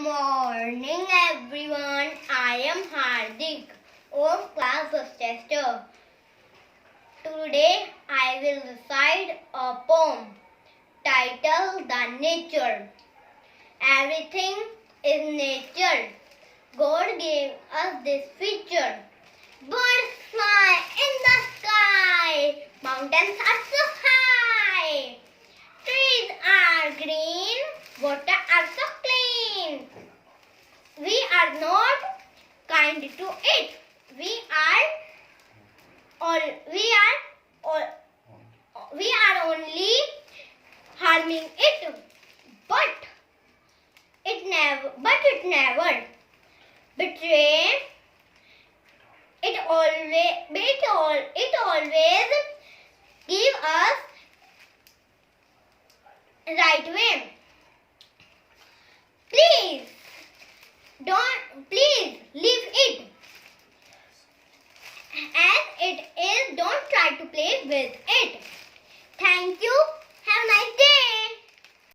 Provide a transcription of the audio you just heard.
morning everyone. I am Hardik, home class first tester. Today I will recite a poem titled The Nature. Everything is nature. God gave us this feature. Birds fly in the sky. Mountains are so high. Trees are green. Water are so clean. We are not kind to it. We are only harming it. But it never betray. It always give us right way. Please leave it as it is. Don't try to play with it. Thank you. Have a nice day.